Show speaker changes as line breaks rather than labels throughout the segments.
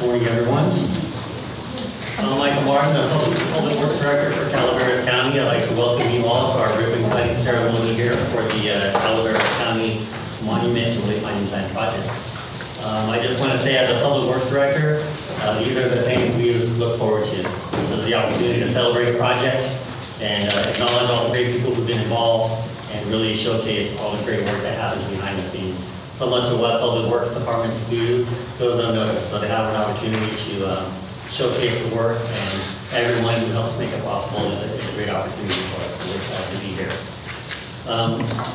Morning, everyone. I'm Michael Martin, the Public Works Director for Calaveras County. I'd like to welcome you all to our ribbon cutting ceremony here for the Calaveras County Monument to Wayfinding Plan project. I just want to say, as a Public Works Director, these are the things we look forward to. This is the opportunity to celebrate a project and acknowledge all the great people who've been involved and really showcase all the great work that happens behind the scenes. So much of what Public Works departments do goes unnoticed, so to have an opportunity to showcase the work and everyone who helps make it possible is a great opportunity for us. So we're excited to be here.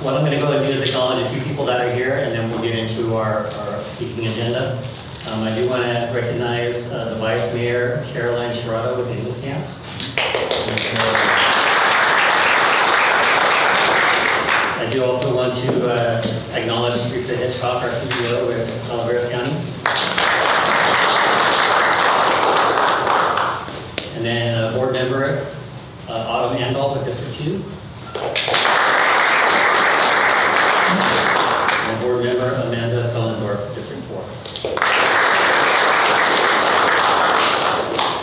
What I'm going to go ahead and do is acknowledge a few people that are here, and then we'll get into our speaking agenda. I do want to recognize the Vice Mayor, Caroline Sherrata with English Camp. I do also want to acknowledge Teresa Hitchcock, our CEO with Calaveras County. And then board member Autumn Andal with District 2. And board member Amanda Collendorf, District 4.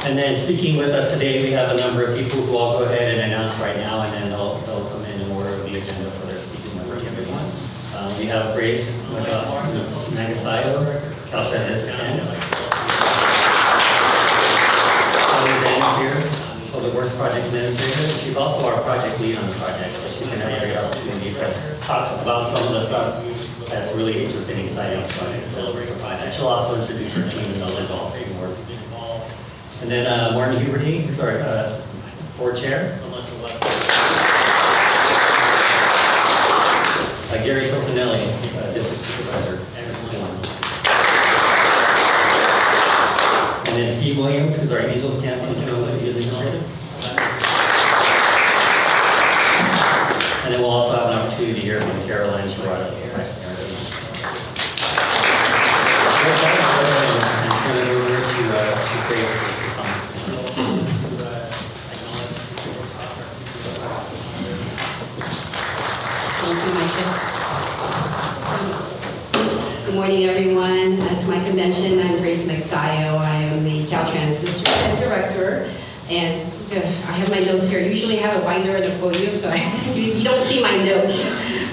And then speaking with us today, we have a number of people who I'll go ahead and announce right now, and then they'll come in order of the agenda for their speaking members, everyone. We have Grace Magasayo, Caltrans District 10. Here, Public Works Project Administrator. She's also our project lead on the project, so she's going to have the opportunity to talk about some of the stuff that's really interesting and exciting on the project. Celebrate the project. She'll also introduce her team and they'll involve framework. And then Martin Huberty, who's our board chair. Gary Tofanelli, district supervisor. And then Steve Williams, who's our Angels Camp administrator. And then we'll also have an opportunity to hear from Caroline Sherrata. And turn it over to Grace.
Thank you, Michael. Good morning, everyone. As Michael mentioned, I'm Grace Magasayo. I am the Caltrans District Director, and I have my notes here. Usually I have a binder at the podium, so you don't see my notes.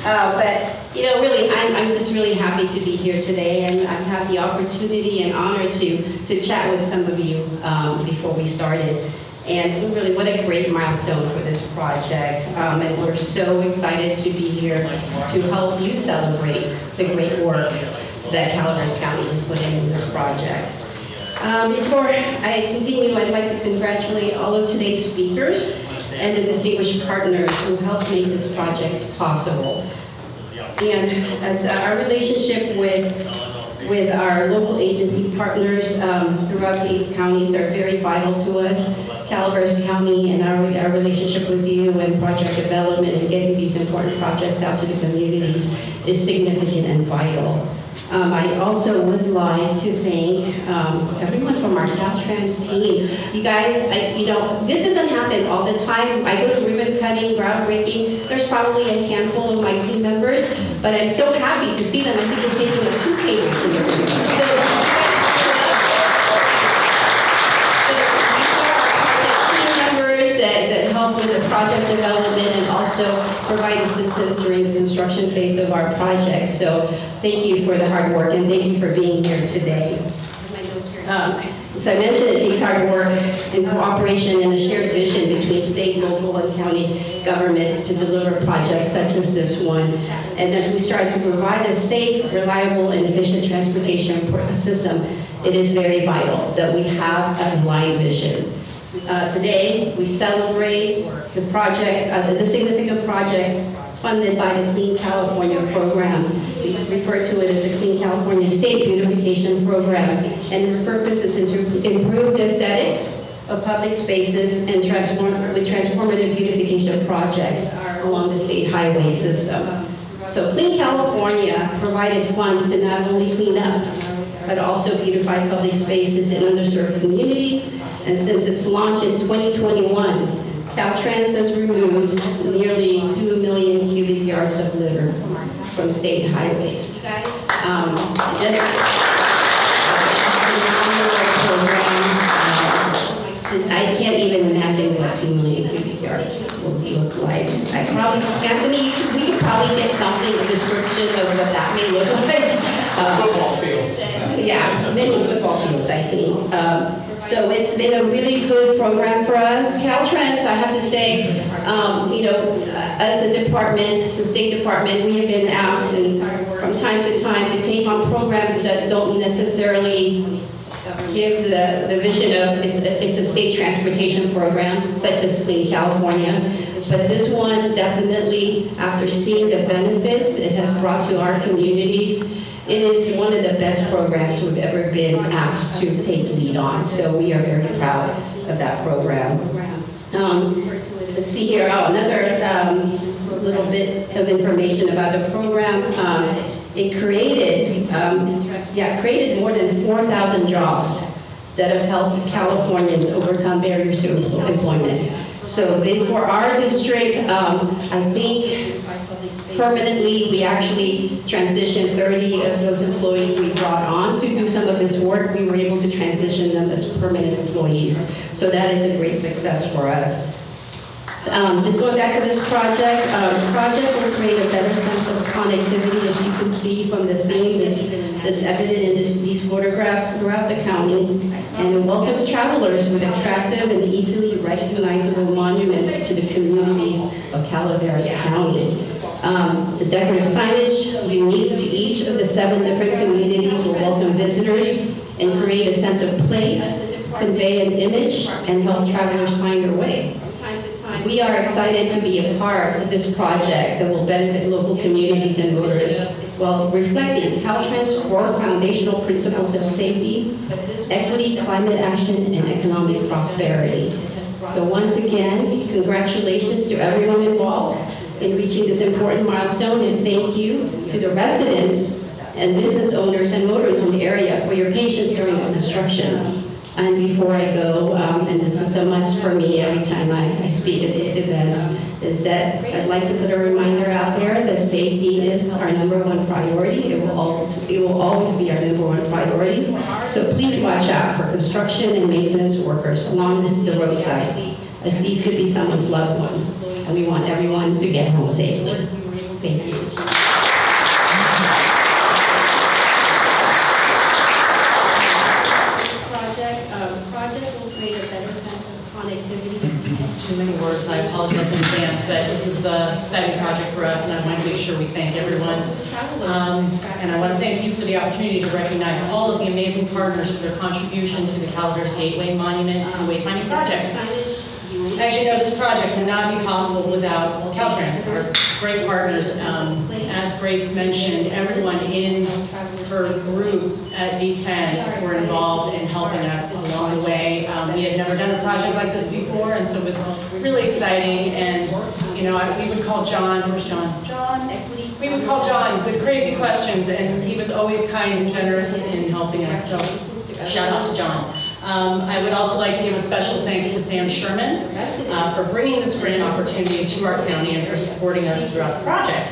But really, I'm just really happy to be here today, and I've had the opportunity and honor to chat with some of you before we started. And really, what a great milestone for this project. And we're so excited to be here to help you celebrate the great work that Calaveras County has put in this project. Before I continue, I'd like to congratulate all of today's speakers and the distinguished partners who helped make this project possible. And as our relationship with our local agency partners throughout the 8 counties are very vital to us. Calaveras County and our relationship with you and project development and getting these important projects out to the communities is significant and vital. I also would like to thank everyone from our Caltrans team. You guys, this doesn't happen all the time. I go to ribbon cutting, groundbreaking. There's probably a handful of my team members, but I'm so happy to see them. I think they're taking up 2 tables in the room. That help with the project development and also provide assistance during the construction phase of our project. So thank you for the hard work and thank you for being here today. So I mentioned it takes hard work and cooperation and a shared vision between state, local, and county governments to deliver projects such as this one. And as we strive to provide a safe, reliable, and efficient transportation system, it is very vital that we have a aligned vision. Today, we celebrate the project, the significant project funded by the Clean California program. We refer to it as the Clean California State Beautification Program, and its purpose is to improve the aesthetics of public spaces and with transformative beautification projects along the state highway system. So Clean California provided funds to not only clean up, but also beautify public spaces in underserved communities. And since its launch in 2021, Caltrans has removed nearly 2 million cubic yards of litter from state highways. I can't even imagine what 2 million cubic yards will look like. Anthony, we could probably get something, a description of what that may look like.
Football fields.
Yeah, many football fields, I think. So it's been a really good program for us. Caltrans, I have to say, as a department, as a State Department, we have been asked from time to time to take on programs that don't necessarily give the vision of it's a state transportation program, such as Clean California. But this one definitely, after seeing the benefits it has brought to our communities, it is one of the best programs we've ever been asked to take lead on. So we are very proud of that program. Let's see here, another little bit of information about the program. It created more than 4,000 jobs that have helped Californians overcome barriers to employment. So for our district, I think permanently, we actually transitioned 30 of those employees we brought on to do some of this work. We were able to transition them as permanent employees. So that is a great success for us. Just going back to this project, the project will create a better sense of connectivity, as you can see from the theme that's evident in these photographs throughout the county, and it welcomes travelers with attractive and easily recognizable monuments to the communities of Calaveras County. The decorative signage, unique to each of the 7 different communities, will welcome visitors and create a sense of place, convey an image, and help travelers find their way. We are excited to be a part of this project that will benefit local communities and motorists while reflecting Caltrans' 4 foundational principles of safety, equity, climate action, and economic prosperity. So once again, congratulations to everyone involved in reaching this important milestone, and thank you to the residents and business owners and motorists in the area for your patience during the construction. And before I go, and this is a must for me every time I speak at these events, is that I'd like to put a reminder out there that safety is our #1 priority. It will always be our #1 priority. So please watch out for construction and maintenance workers along the roadside, as these could be someone's loved ones, and we want everyone to get home safely. Thank you.
Too many words, I apologize in advance, but this is an exciting project for us, and I want to make sure we thank everyone. And I want to thank you for the opportunity to recognize all of the amazing partners for their contribution to the Calaveras Gateway Monument and Wayfinding project. As you know, this project would not be possible without Caltrans, our great partners. As Grace mentioned, everyone in her group at D10 were involved in helping us along the way. We had never done a project like this before, and so it was really exciting. And we would call John. Where's John? John. We would call John with crazy questions, and he was always kind and generous in helping us. So shout out to John. I would also like to give a special thanks to Sam Sherman for bringing this grant opportunity to our county and for supporting us throughout the project.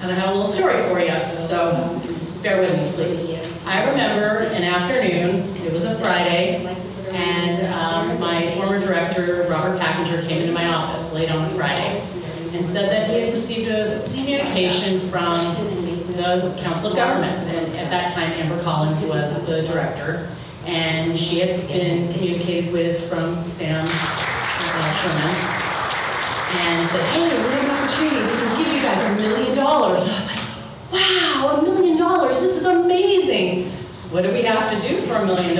And I have a little story for you, so bear with me, please. I remember an afternoon, it was a Friday, and my former director, Robert Packinger, came into my office late on a Friday and said that he had received a communication from the Council of Governments, and at that time Amber Collins was the director, and she had been communicated with from Sam Sherman, and said, hey, we have an opportunity, we can give you guys $1 million. And I was like, wow, $1 million, this is amazing. What do we have to do for $1 million?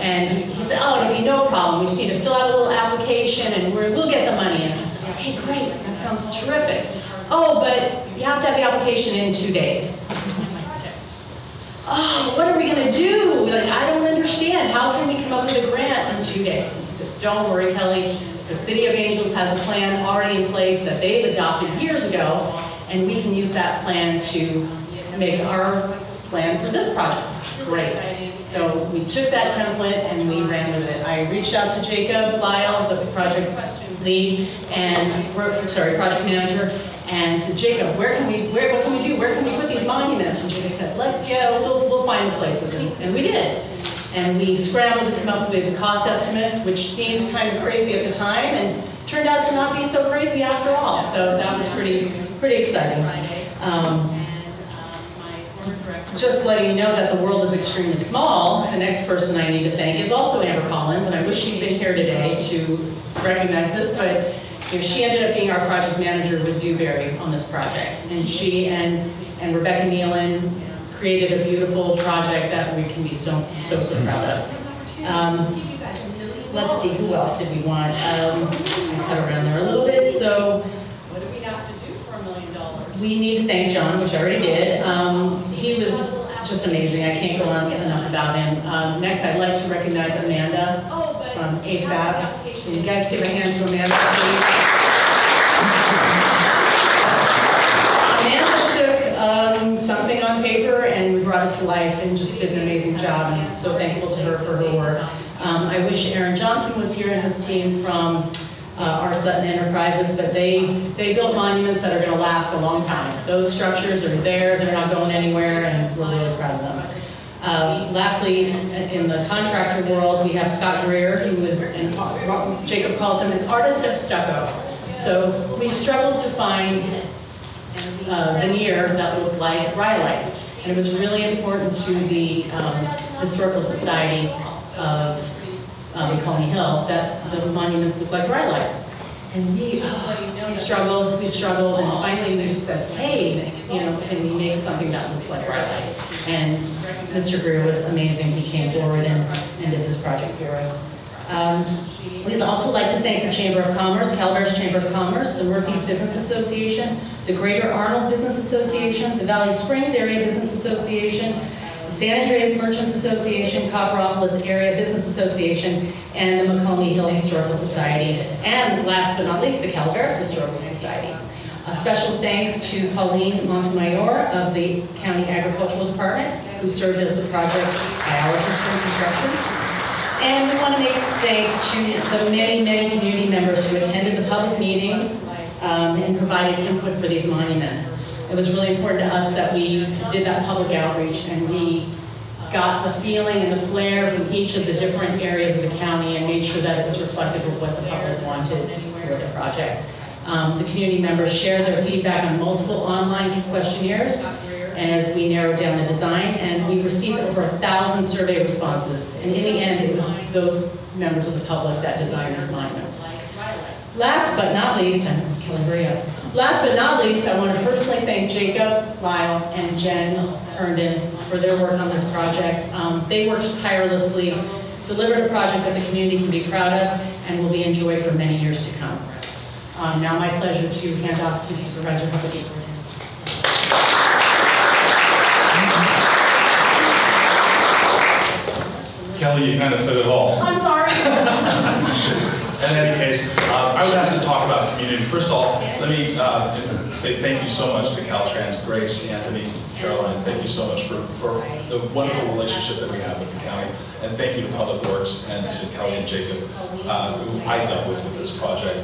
And he said, oh, it'll be no problem. We just need to fill out a little application and we'll get the money. And I said, okay, great, that sounds terrific. Oh, but you have to have the application in 2 days. I was like, oh, what are we gonna do? Like, I don't understand. How can we come up with a grant in 2 days? And he said, don't worry, Kelly. The City of Angels has a plan already in place that they've adopted years ago, and we can use that plan to make our plan for this project. Great. So we took that template and we ran with it. I reached out to Jacob Lyle, the project lead and project manager, and said, Jacob, what can we do? Where can we put these monuments? And Jacob said, let's go, we'll find the places, and we did. And we scrambled to come up with cost estimates, which seemed kind of crazy at the time, and turned out to not be so crazy after all. So that was pretty exciting. Just letting you know that the world is extremely small. The next person I need to thank is also Amber Collins, and I wish she'd been here today to recognize this, but she ended up being our project manager with Dewberry on this project. And she and Rebecca Nealon created a beautiful project that we can be so proud of. Let's see, who else did we want? I'll cut around there a little bit. So, what do we have to do for $1 million? We need to thank John, which I already did. He was just amazing. I can't go on enough about him. Next, I'd like to recognize Amanda from AFAB. Can you guys give a hand to Amanda, please? Amanda took something on paper and we brought it to life and just did an amazing job, and I'm so thankful to her for her work. I wish Aaron Johnson was here and his team from our Sutton Enterprises, but they built monuments that are going to last a long time. Those structures are there, they're not going anywhere, and we're really proud of them. Lastly, in the contractor world, we have Scott Greer, who is, Jacob calls him an artist of stucco. So we struggled to find veneer that looked like rhyolite. And it was really important to the Historical Society of Colony Hill that the monuments look like rhyolite. And we struggled, and finally we just said, hey, can we make something that looks like rhyolite? And Mr. Greer was amazing. He came forward and did this project for us. We'd also like to thank the Chamber of Commerce, Calaveras Chamber of Commerce, the Northeast Business Association, the Greater Arnold Business Association, the Valley Springs Area Business Association, the San Andreas Merchants Association, Copperopolis Area Business Association, and the McCulney Hill Historical Society, and last but not least, the Calaveras Historical Society. A special thanks to Pauline Montemayor of the County Agricultural Department, who served as the project biologist for construction. And we want to make thanks to the many community members who attended the public meetings and provided input for these monuments. It was really important to us that we did that public outreach and we got the feeling and the flair from each of the different areas of the county and made sure that it was reflective of what the public wanted for the project. The community members shared their feedback on multiple online questionnaires as we narrowed down the design, and we received over 1,000 survey responses. And in the end, it was those members of the public that designed these monuments. Last but not least, I want to personally thank Jacob, Lyle, and Jen Herndon for their work on this project. They worked tirelessly, delivered a project that the community can be proud of and will be enjoyed for many years to come. Now my pleasure to hand off to Supervisor Huckabee.
Kelly, you kind of said it all.
I'm sorry.
In any case, I was asked to talk about community. First of all, let me say thank you so much to Caltrans, Grace, Anthony, Caroline. Thank you so much for the wonderful relationship that we have with the county. And thank you to Public Works and to Kelly and Jacob, who I dealt with this project.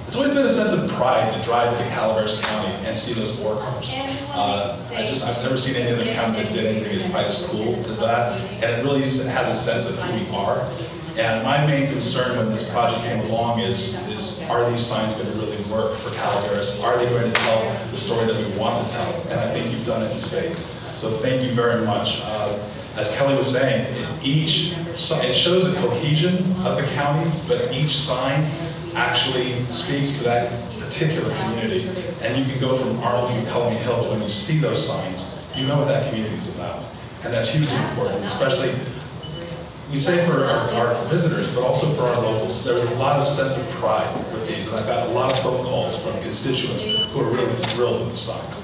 It's always been a sense of pride to drive to Calaveras County and see those war cars. I've never seen any other county that did anything as quite as cool as that. And it really has a sense of who we are. And my main concern when this project came along is are these signs going to really work for Calaveras? Are they going to tell the story that we want to tell? And I think you've done it in spades. So thank you very much. As Kelly was saying, it shows the cohesion of the county, but each sign actually speaks to that particular community. And you can go from Arnold to McCulney Hill, but when you see those signs, you know what that community is about. And that's hugely important, especially, we say for our visitors, but also for our locals. There's a lot of sense of pride with these, and I've got a lot of phone calls from constituents who are really thrilled with the signs.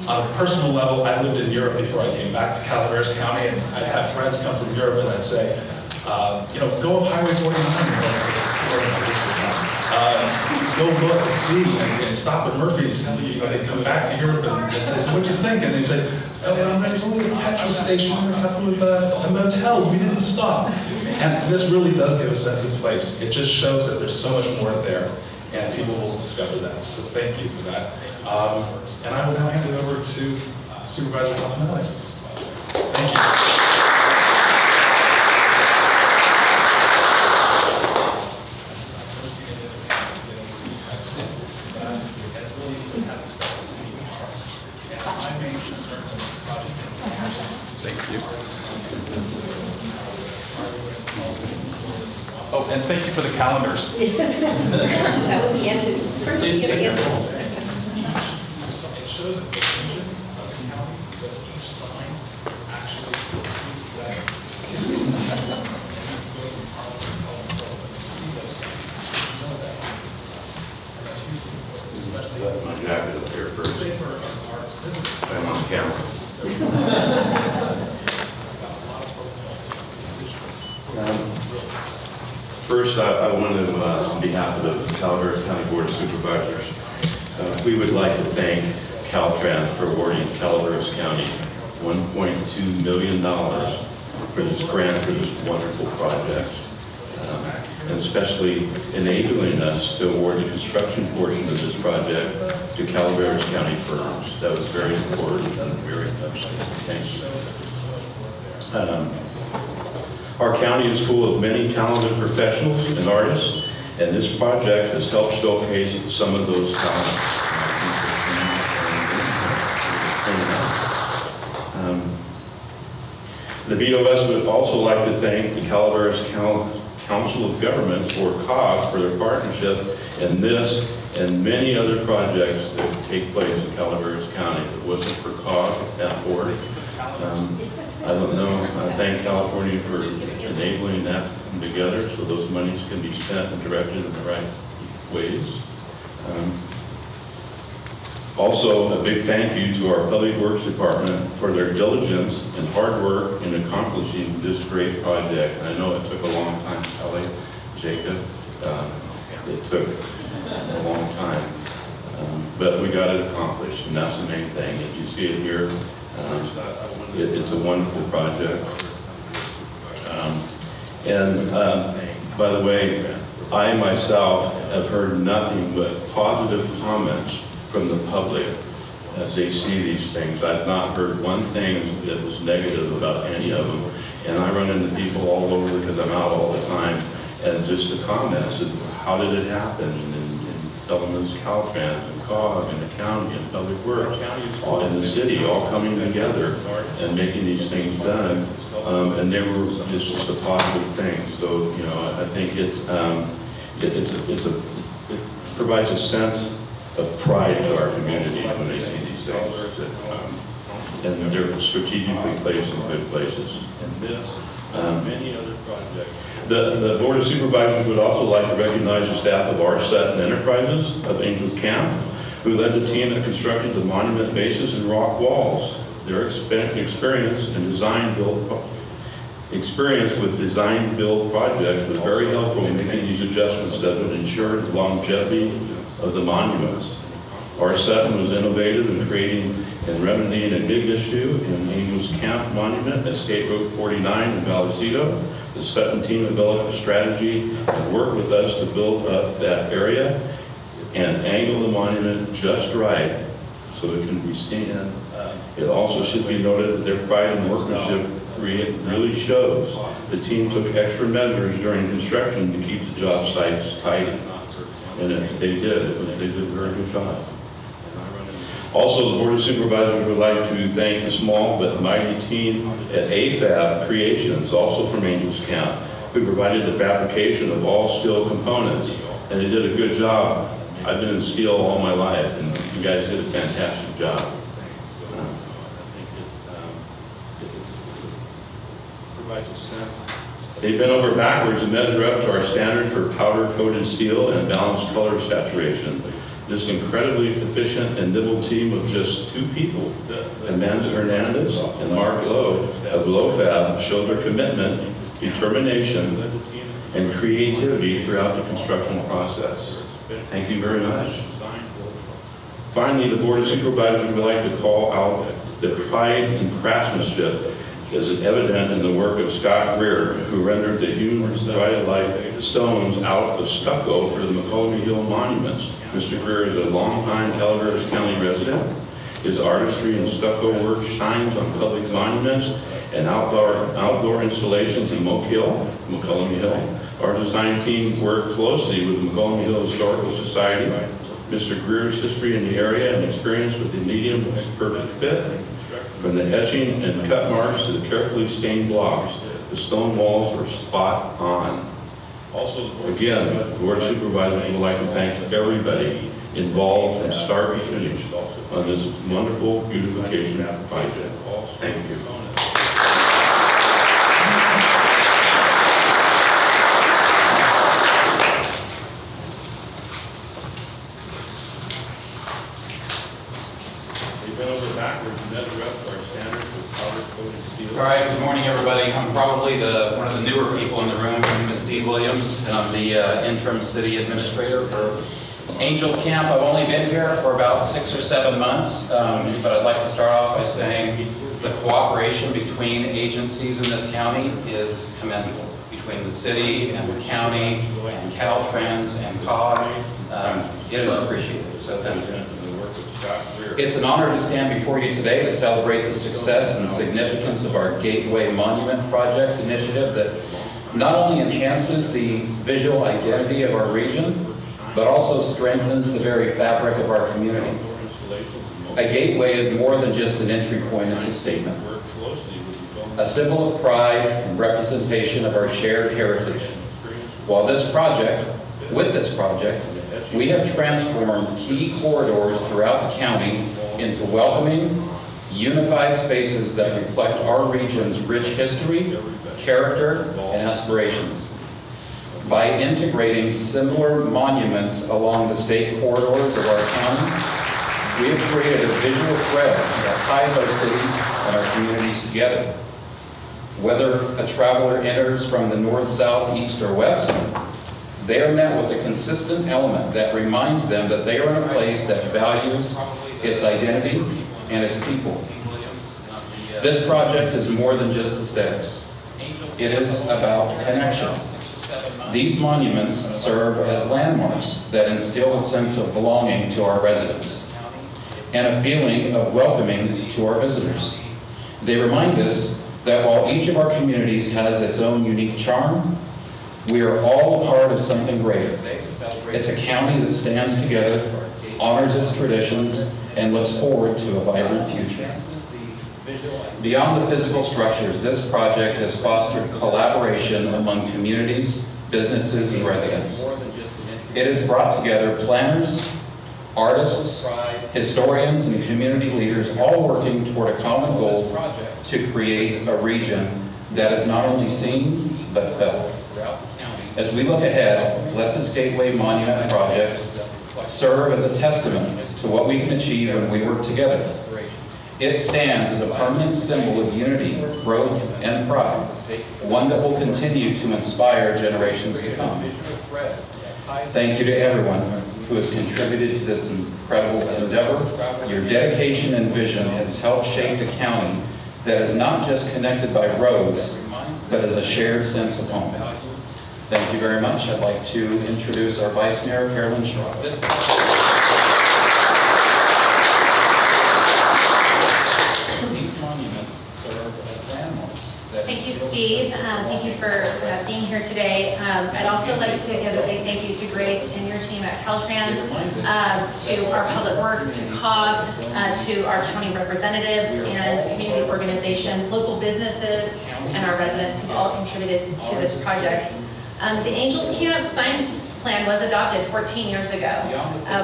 On a personal level, I lived in Europe before I came back to Calaveras County, and I'd have friends come from Europe and I'd say, go up Highway 49. Go look and see and stop at Murphy's. They come back to Europe and say, so what'd you think? And they say, there's only a petrol station, a couple of motels, we didn't stop. And this really does give a sense of place. It just shows that there's so much more there, and people will discover that. So thank you for that. And I will now hand it over to Supervisor Hoffman. Thank you. and thank you for the calendars.
That was the end. First,
Please
you
take
get
your
the
roll. It shows that the changes of the county, that each sign actually speaks to that.
Left my jacket up here first. I'm on camera. First, I want to, on behalf of the Calaveras County Board of Supervisors, we would like to thank Caltrans for awarding Calaveras County $1.2 million for this grant for this wonderful project, and especially enabling us to award the construction portion of this project to Calaveras County firms. That was very important and very touching. Thank you. Our county is full of many talented professionals and artists, and this project has helped showcase some of those talents. The BOS would also like to thank the Calaveras Council of Governments, or COG, for their partnership in this and many other projects that take place in Calaveras County. If it wasn't for COG at that board, I don't know. I thank California for enabling that to come together so those monies can be spent and directed in the right ways. Also, a big thank you to our Public Works Department for their diligence and hard work in accomplishing this great project. I know it took a long time, Kelly, Jacob. It took a long time, but we got it accomplished, and that's the main thing. If you see it here, it's a wonderful project. By the way, I myself have heard nothing but positive comments from the public as they see these things. I've not heard one thing that was negative about any of them. And I run into people all over because I'm out all the time. And just the comments of how did it happen? And elements, Caltrans and COG and the county and Public Works, all in the city, all coming together and making these things done. And they were just a positive thing. So, you know, I think it provides a sense of pride to our community when they see these things. And they're strategically placed in good places. And this, many other projects. The Board of Supervisors would also like to recognize the staff of RSET and Enterprises of Angels Camp, who led the team that constructed the monument bases and rock walls. Their experience with design-build projects was very helpful in making these adjustments that would ensure the longevity of the monuments. RSET was innovative in creating and remedying a big issue in Angels Camp Monument at State Road 49 in Vallecito. The Sutton team developed a strategy and worked with us to build up that area and angle the monument just right so it can be seen. It also should be noted that their pride and workmanship really shows. The team took extra measures during construction to keep the job sites tidy. And they did. They did a very good job. Also, the Board of Supervisors would like to thank the small but mighty team at AFAB Creations, also from Angels Camp, who provided the fabrication of all steel components. And they did a good job. I've been in steel all my life, and you guys did a fantastic job. They bent over backwards to measure up to our standard for powder-coated steel and balanced color saturation. This incredibly efficient and nimble team of just two people, Amanda Hernandez and Mark Lowe of LoFab, showed their commitment, determination, and creativity throughout the construction process. Thank you very much. Finally, the Board of Supervisors would like to call out the pride and craftsmanship is evident in the work of Scott Greer, who rendered the hewn dry-like stones out of stucco for the McCullough Hill monuments. Mr. Greer is a longtime Calaveras County resident. His artistry and stucco work shines on public monuments and outdoor installations in McCullough Hill. Our design team worked closely with the McCullough Hill Historical Society. Mr. Greer's history in the area and experience with the medium was a perfect fit. From the etching and cut marks to the carefully stained blocks, the stone walls were spot on. Again, the Board of Supervisors would like to thank everybody involved from start to finish on this wonderful beautification project. Thank you. We've been over backwards and measure up to our standards for powder-coated steel.
All right, good morning, everybody. I'm probably one of the newer people in the room. My name is Steve Williams, and I'm the interim city administrator for Angels Camp. I've only been here for about 6 or 7 months, but I'd like to start off by saying the cooperation between agencies in this county is commendable. Between the city and the county and Caltrans and COG, it is appreciated, so thank you. It's an honor to stand before you today to celebrate the success and significance of our Gateway Monument Project initiative that not only enhances the visual identity of our region, but also strengthens the very fabric of our community. A gateway is more than just an entry point, it's a statement. A symbol of pride and representation of our shared heritage. With this project, we have transformed key corridors throughout the county into welcoming, unified spaces that reflect our region's rich history, character, and aspirations. By integrating similar monuments along the state corridors of our county, we have created a visual thread that ties our cities and our communities together. Whether a traveler enters from the north, south, east, or west, they are met with a consistent element that reminds them that they are in a place that values its identity and its people. This project is more than just aesthetics. It is about connection. These monuments serve as landmarks that instill a sense of belonging to our residents and a feeling of welcoming to our visitors. They remind us that while each of our communities has its own unique charm, we are all a part of something greater. It's a county that stands together, honors its traditions, and looks forward to a vibrant future. Beyond the physical structures, this project has fostered collaboration among communities, businesses, and residents. It has brought together planners, artists, historians, and community leaders all working toward a common goal to create a region that is not only seen, but felt. As we look ahead, let this Gateway Monument Project serve as a testament to what we can achieve when we work together. It stands as a permanent symbol of unity, growth, and pride, one that will continue to inspire generations to come. Thank you to everyone who has contributed to this incredible endeavor. Your dedication and vision has helped shape a county that is not just connected by roads, but as a shared sense of home. Thank you very much. I'd like to introduce our Vice Mayor, Carolyn Shaw. These monuments serve as landmarks.
Thank you, Steve. Thank you for being here today. I'd also like to give a big thank you to Grace and your team at Caltrans, to our Public Works, to COG, to our county representatives and community organizations, local businesses, and our residents who all contributed to this project. The Angels Camp sign plan was adopted 14 years ago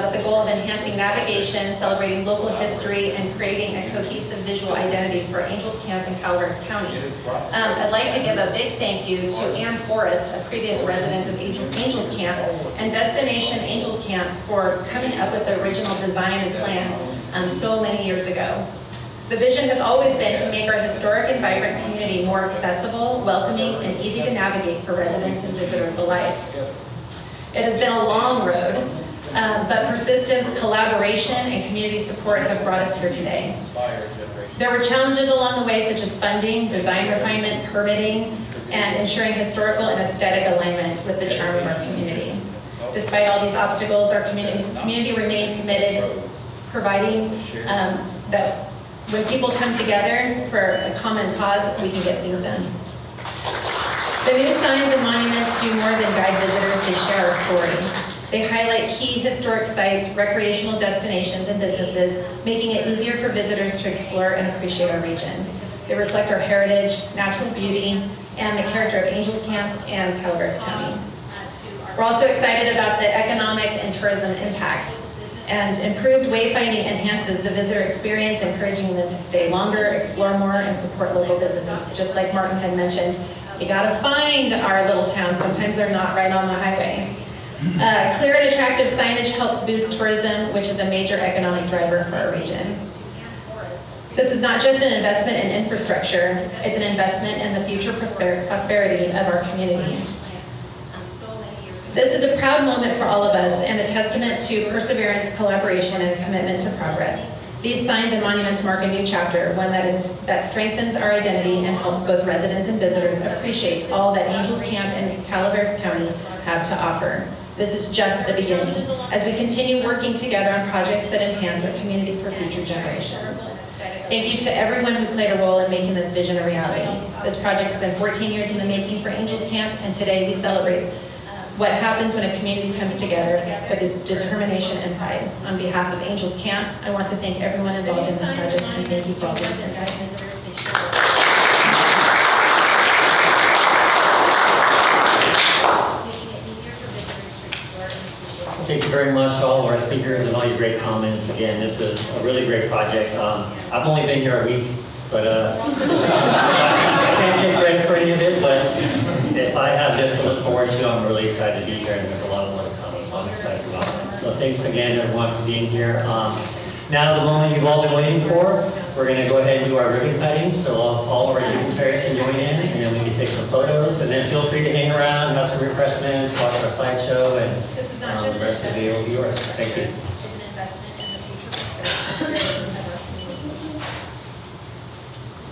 with the goal of enhancing navigation, celebrating local history, and creating a cohesive visual identity for Angels Camp in Calaveras County. I'd like to give a big thank you to Ann Forrest, a previous resident of Angels Camp, and Destination Angels Camp for coming up with the original design and plan so many years ago. The vision has always been to make our historic and vibrant community more accessible, welcoming, and easy to navigate for residents and visitors alike. It has been a long road, but persistence, collaboration, and community support have brought us here today. There were challenges along the way, such as funding, design refinement, permitting, and ensuring historical and aesthetic alignment with the charm of our community. Despite all these obstacles, our community remained committed, providing that when people come together for a common cause, we can get things done. The new signs and monuments do more than guide visitors, they share our story. They highlight key historic sites, recreational destinations, and businesses, making it easier for visitors to explore and appreciate our region. They reflect our heritage, natural beauty, and the character of Angels Camp and Calaveras County. We're also excited about the economic and tourism impact. And improved wayfinding enhances the visitor experience, encouraging them to stay longer, explore more, and support local businesses. Just like Martin had mentioned, you gotta find our little towns. Sometimes they're not right on the highway. Clear and attractive signage helps boost tourism, which is a major economic driver for our region. This is not just an investment in infrastructure, it's an investment in the future prosperity of our community. This is a proud moment for all of us and a testament to perseverance, collaboration, and commitment to progress. These signs and monuments mark a new chapter, one that strengthens our identity and helps both residents and visitors appreciate all that Angels Camp and Calaveras County have to offer. This is just the beginning, as we continue working together on projects that enhance our community for future generations. Thank you to everyone who played a role in making this vision a reality. This project's been 14 years in the making for Angels Camp, and today we celebrate what happens when a community comes together with determination and pride. On behalf of Angels Camp, I want to thank everyone involved in this project, and thank you for all being here today.
Thank you very much to all of our speakers and all your great comments. Again, this is a really great project. I've only been here a week, but I can't take credit for any of it, but if I have this to look forward to, I'm really excited to be here, and there's a lot more to come, so I'm excited about it. So thanks again, everyone, for being here. Now the moment you've all been waiting for, we're going to go ahead and do our ribbon cutting, so all of our dignitaries can join in, and then we can take some photos, and then feel free to hang around, have some refreshments, watch our slideshow, and the rest of the day will be yours. Thank you.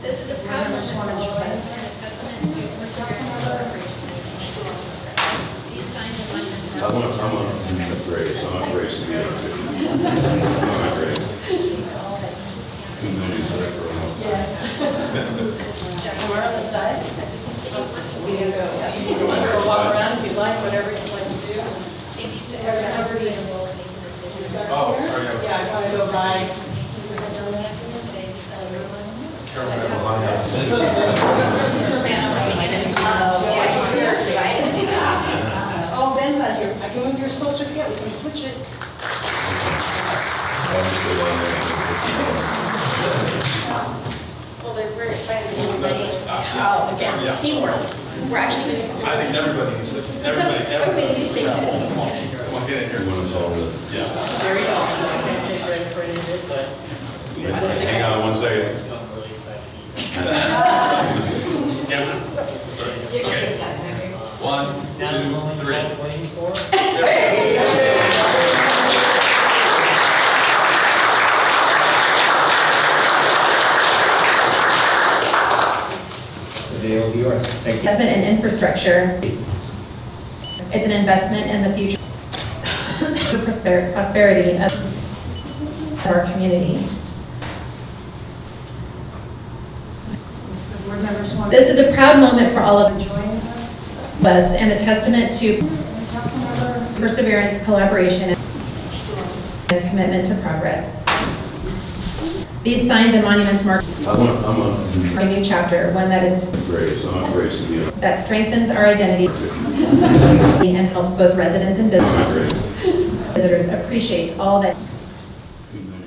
This is a proud moment for all of us. These signs and monuments
I want to be Grace. I want Grace to be our I want Grace. Who knows that for a while?
We're on the side. We can go. You can go walk around if you'd like, whatever you'd like to do.
Oh, sorry.
Yeah, I want to go by. Oh, Ben's not here. I can move yours closer to get. We can switch it. Well, they're very excited.
Oh, okay.
Yeah.
Teamwork. We're actually going to.
I think everybody needs to,
Everybody needs to.
Come on, get in here. Yeah.
There you go. So I can't take credit for any of it, but.
Hang on 1 second.
I'm really excited to be here.
Yeah. Sorry. Okay. 1, 2, 3.
Waiting for. The day will be yours. Thank you.
Investment in infrastructure. It's an investment in the future prosperity of our community. This is a proud moment for all of us and a testament to perseverance, collaboration, and commitment to progress. These signs and monuments mark a new chapter, one that is
Grace. I want Grace to be our
that strengthens our identity and helps both residents and visitors appreciate all that
Who knows